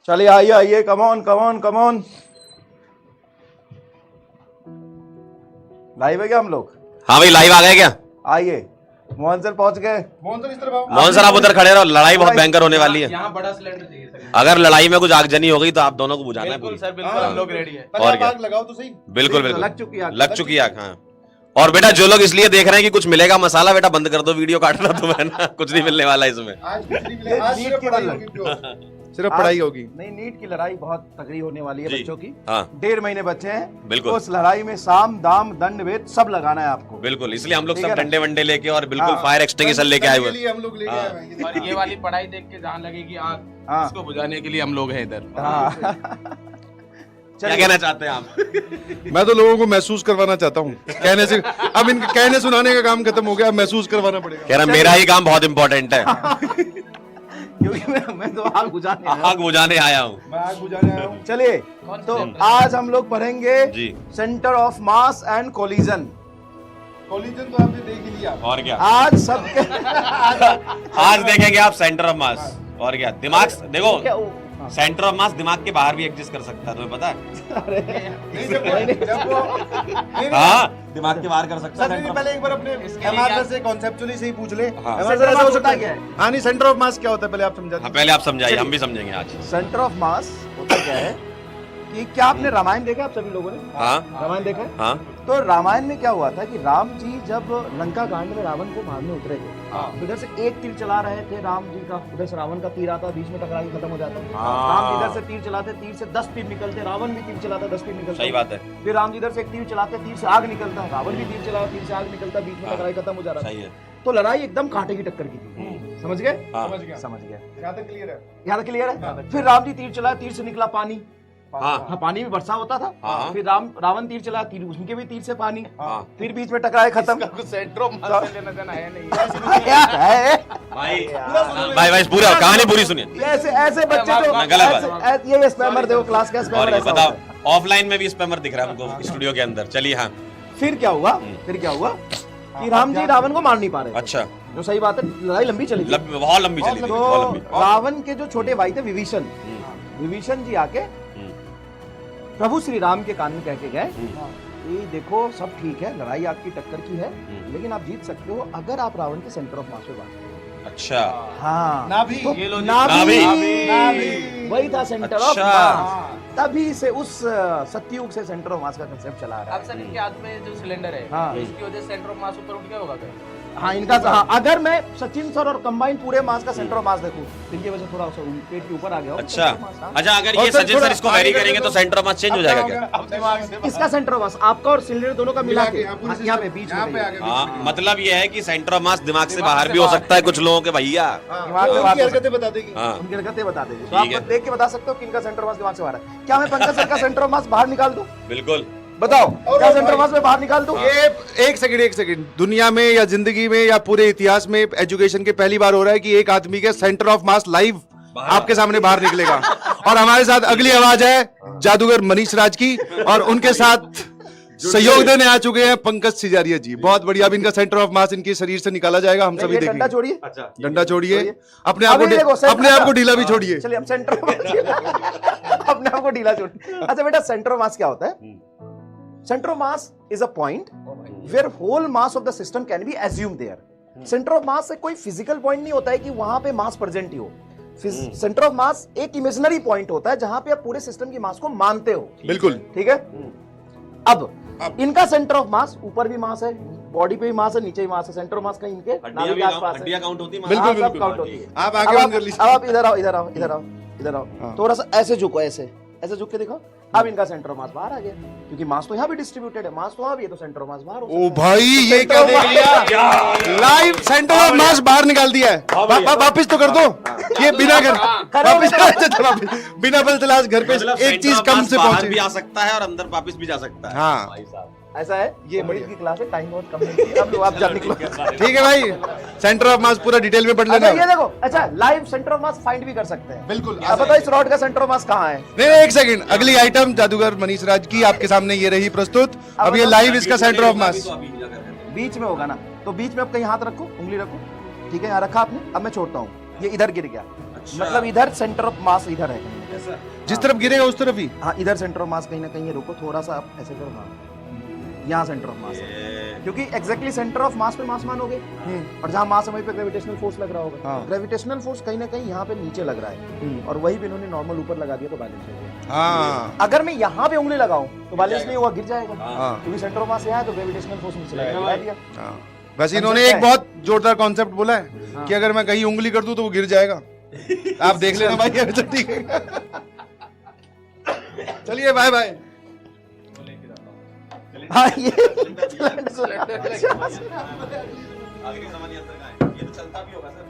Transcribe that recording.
चलिए आइए आइए, come on come on come on. Live है क्या हम लोग? हाँ भाई लाइव आ गए क्या? आइए, मोहन सर पहुंच गए। मोहन सर आप उधर खड़े रहो, लड़ाई बहुत भयंकर होने वाली है। यहाँ बड़ा सिलेंडर चाहिए सर। अगर लड़ाई में कुछ आगजनी हो गई तो आप दोनों को बुझाना है बिल्कुल पूरी। सर, बिल्कुल हम लोग रेडी है। और क्या, आग लगाओ तो सही। बिल्कुल बिल्कुल लग चुकी आग, लग चुकी आग। हाँ, और बेटा जो लोग इसलिए देख रहे हैं कि कुछ मिलेगा मसाला, बेटा बंद कर दो वीडियो काटना तुम्हें ना, कुछ नहीं मिलने वाला इसमें। आज कुछ नहीं मिलेगा, आज नीट सिर्फ की पढ़ाई लड़ाई। होगी प्योर। सिर्फ पढ़ाई होगी। नहीं, नीट की लड़ाई बहुत तगड़ी होने वाली है जी। बच्चों की। हाँ 1.5 महीने बच्चे हैं। बिल्कुल। उस लड़ाई में साम दाम दंड भेद सब लगाना है आपको। बिल्कुल, इसलिए हम लोग ठीक सब है ना? डंडे वंडे लेके और बिल्कुल हाँ। फायर एक्सटिंग्विशर लेके आए के हुए। लिए हम लोग लेके आए हैं। और ये वाली पढ़ाई देख के जहाँ लगेगी आग, हाँ। इसको बुझाने के लिए हम लोग हैं इधर। हाँ। क्या चलिए, कहना चाहते हैं आप? मैं तो लोगों को महसूस करवाना चाहता हूँ। कहने से अब इनके कहने सुनाने का काम खत्म हो गया, अब महसूस करवाना पड़ेगा। कह रहा मेरा ही काम बहुत इंपॉर्टेंट है, क्योंकि मैं तो आग बुझाने आया हूं। आग बुझाने आया हूँ। मैं आग बुझाने आया हूँ। चलिए, तो आज हम लोग पढ़ेंगे जी। Centre of mass and collision. Collision तो आपने देख ही लिया। और क्या, आज सबके आज देखेंगे आप सेंटर ऑफ मास। और क्या, दिमाग देखो, क्या वो- सेंटर ऑफ मास दिमाग के बाहर भी एग्जिस्ट कर सकता है, तुम्हें पता है? नहीं, जब वो हाँ, दिमाग के बाहर कर सकता सर है नहीं, center of पहले एक बार अपने इसके एमआर लिए सर से कॉन्सेप्चुअली से ही पूछ ले। हाँ। एमआर सेंटर सर ऑफ ऐसा हो मास सकता होता क्या है? है? हाँ नहीं, सेंटर ऑफ मास क्या होता है पहले आप समझा हाँ, दीजिए। पहले आप समझाइए, हम भी समझेंगे आज। सेंटर ऑफ मास होता क्या है कि क्या आपने रामायण देखा आप सभी लोगों ने? हाँ रामायण देखा है? हाँ तो रामायण में क्या हुआ था कि राम जी जब लंका कांड में रावण को मारने उतरे थे, तो इधर से एक तीर चला रहे थे राम जी का, उधर से रावण का तीर आता, बीच में टकरा के खत्म हो जाता। राम जी इधर से तीर चलाते, तीर से 10 तीर निकलते, रावण भी तीर चलाता, 10 तीर निकलते। सही बात है, फिर राम जी इधर से एक तीर चलाते, तीर से आग निकलता, रावण भी तीर चला, तीर से आग निकलता, बीच में टकरा के खत्म हो जा रहा सही था। है। तो लड़ाई एकदम कांटे की टक्कर की थी। समझ गए? हाँ समझ गया। समझ गया। यहाँ तक क्लियर है। यहाँ तक क्लियर है? फिर राम जी तीर चला, तीर से निकला पानी। हाँ हाँ, पानी में वर्षा होता था। हाँ। फिर रावण तीर चला, तीर उनके भी तीर से पानी। हाँ। फिर बीच में टकराए, खत्म। कुछ सेंटर ऑफ मास से लेना देना है नहीं। क्या है? भाई भाई पूरा कहानी पूरी सुनिए। ये ऐसे बच्चे जो ना, गलत बात। ये स्पैमर देखो, क्लास का और स्पैमर ये ऐसा बताओ, होता है। ऑफलाइन में भी स्पैमर दिख रहा है हमको स्टूडियो के अंदर। चलिए हाँ, फिर क्या हुआ? फिर क्या हुआ कि राम जी रावण को मार नहीं पा रहे थे। अच्छा, जो सही बात है, लड़ाई लंबी चली थी। बहुत लंबी चली थी, बहुत तो लंबी। रावण के जो छोटे भाई थे विभीषण, विभीषण जी आके प्रभु श्री राम के कान में कह के गए कि देखो सब ठीक है, लड़ाई आपकी टक्कर की है, लेकिन आप जीत सकते हो अगर आप रावण के सेंटर ऑफ मास पे बात करो। अच्छा, हाँ, ना भी तो ये लो जी। नाभि, नाभि। वही था सेंटर ऑफ अच्छा। मास। तभी से उस सतयुग से सेंटर ऑफ मास का कंसेप्ट चला आ रहा अब है। सर इनके हाथ में जो सिलेंडर है, हाँ। इसकी वजह से सेंटर ऑफ मास ऊपर उठ गया होगा क्या? हाँ, इनका हाँ, अगर मैं सचिन सर और कंबाइन पूरे मास का सेंटर ऑफ मास देखूं, इनकी वजह से थोड़ा सा पेट के ऊपर आ गया हो। अच्छा center of mass, हाँ। अच्छा, अगर और ये सर सचिन सर थोड़ा इसको आगे वेरी कर करेंगे दो। तो सेंटर ऑफ मास चेंज हो जाएगा क्या? अब दिमाग से किसका सेंटर ऑफ मास? आपका और सिलेंडर दोनों का मिला के हाँ, पूरे यहाँ पे बीच यहाँ पे में आगे हाँ, मतलब ये है कि सेंटर ऑफ मास दिमाग से बाहर भी हो सकता है कुछ लोगों के भैया। दिमाग में उनकी बात हो हरकतें बता देगी। हाँ उनकी हरकतें बता दीजिए। तो ठीक आप है। देख के बता सकते हो किनका सेंटर ऑफ मास दिमाग से बाहर है। क्या मैं पंकज सर का सेंटर ऑफ मास बाहर निकाल दूं? बिल्कुल। बताओ, और क्या सेंटर भाई- ऑफ मास में बाहर निकाल दूं? ये एक सेकंड, दुनिया में या जिंदगी में या पूरे इतिहास में एजुकेशन के पहली बार हो रहा है कि एक आदमी के सेंटर ऑफ मास लाइव आपके सामने बाहर निकलेगा। और हमारे साथ अगली आवाज है जादूगर मनीष राज की, और उनके साथ सहयोग देने आ चुके हैं पंकज सिजारिया जी। बहुत बढ़िया, अब इनका सेंटर ऑफ मास इनके शरीर से निकाला जाएगा, हम सभी ये डंडा देखेंगे। छोड़िए, डंडा छोड़िए, अपने अभी देखो, अपने आप को ढीला भी छोड़िए। चलिए हम सेंटर अपने आप को ढीला छोड़िए। अच्छा बेटा, सेंटर ऑफ मास क्या होता है? Centre of mass is a point where whole mass of the system can be assume there. Centre of mass से कोई फिजिकल पॉइंट नहीं होता है कि वहां पे मास प्रेजेंट ही हो। सेंटर ऑफ मास एक इमेजिनरी पॉइंट होता है जहां पे आप पूरे सिस्टम की मास को मानते हो। बिल्कुल। ठीक है। अब इनका सेंटर ऑफ मास, ऊपर भी मास है, बॉडी पे भी मास है, नीचे भी मास है। सेंटर ऑफ मास का इनके नाभि के आसपास है। हड्डियां काउंट होती है? बिल्कुल, हाँ, सब बिल्कुल। काउंट होती है। आप आगे बंद कर लीजिए। अब आप इधर आओ, इधर आओ, इधर आओ, इधर आओ। हाँ। थोड़ा सा ऐसे झुको, ऐसे ऐसे झुक के दिखाओ। अब इनका सेंटर ऑफ मास बाहर आ गया, क्योंकि मास तो यहाँ भी डिस्ट्रीब्यूटेड है। मास तो वहाँ भी है, तो सेंटर ऑफ मास बाहर हो ओ सकता भाई, ये क्या देख लिया? लाइव सेंटर ऑफ मास बाहर निकाल दिया है। वापिस तो कर दो ये, बिना कर वापिस बिना बल तलाश घर पे मतलब एक चीज center of कम mass से बाहर भी पहुंचे। आ सकता है और अंदर वापस भी जा सकता है। हाँ। भाई साहब, है। ऐसा है, ये बड़ी की क्लास है, टाइम बहुत कम है। अब लो, आप जा निकलो। ठीक है भाई, सेंटर ऑफ मास पूरा डिटेल में पढ़ अच्छा लेना। ये देखो, अच्छा live centre of mass find भी कर सकते हैं। बिल्कुल। अब बताओ इस रॉड का सेंटर ऑफ मास कहाँ है? नहीं, एक सेकंड, अगली आइटम जादूगर मनीष राज की आपके सामने ये रही प्रस्तुत। अब ये लाइव इसका सेंटर ऑफ मास। तो अभी जा कर बीच में होगा ना, तो बीच में आप कहीं हाथ रखो, उंगली रखो। ठीक है, यहाँ रखा आपने। अब मैं छोड़ता हूँ, ये इधर गिर गया, मतलब इधर सेंटर ऑफ मास इधर है। जिस तरफ गिरेगा उस तरफ ही। हाँ, इधर सेंटर ऑफ मास कहीं ना कहीं, ये रोको थोड़ा सा आप ऐसे करो, हाँ यहाँ सेंटर ऑफ मास है, क्योंकि एग्जैक्टली सेंटर ऑफ मास पे मास मान हो गए, और जहाँ मास है वहीं पे ग्रेविटेशनल फोर्स लग रहा होगा। हाँ। ग्रेविटेशनल फोर्स कहीं ना कहीं यहाँ पे नीचे लग रहा है, और वही पे इन्होंने नॉर्मल ऊपर लगा दिया तो बैलेंस हो गया। हाँ अगर मैं यहाँ पे उंगली लगाऊं तो बैलेंस नहीं हुआ, गिर जाएगा, हाँ क्योंकि सेंटर ऑफ मास यहाँ है तो ग्रेविटेशनल फोर्स नीचे लगा गिरा दिया। हाँ। वैसे इन्होंने एक बहुत जोरदार कॉन्सेप्ट बोला है कि अगर मैं कहीं उंगली कर दूं तो वो गिर जाएगा। आप देख लेना भाई, अच्छा ठीक है। चलिए बाय बाय। हाँ ये आगे समझ नहीं आता कहाँ है, ये तो चलता भी होगा सर।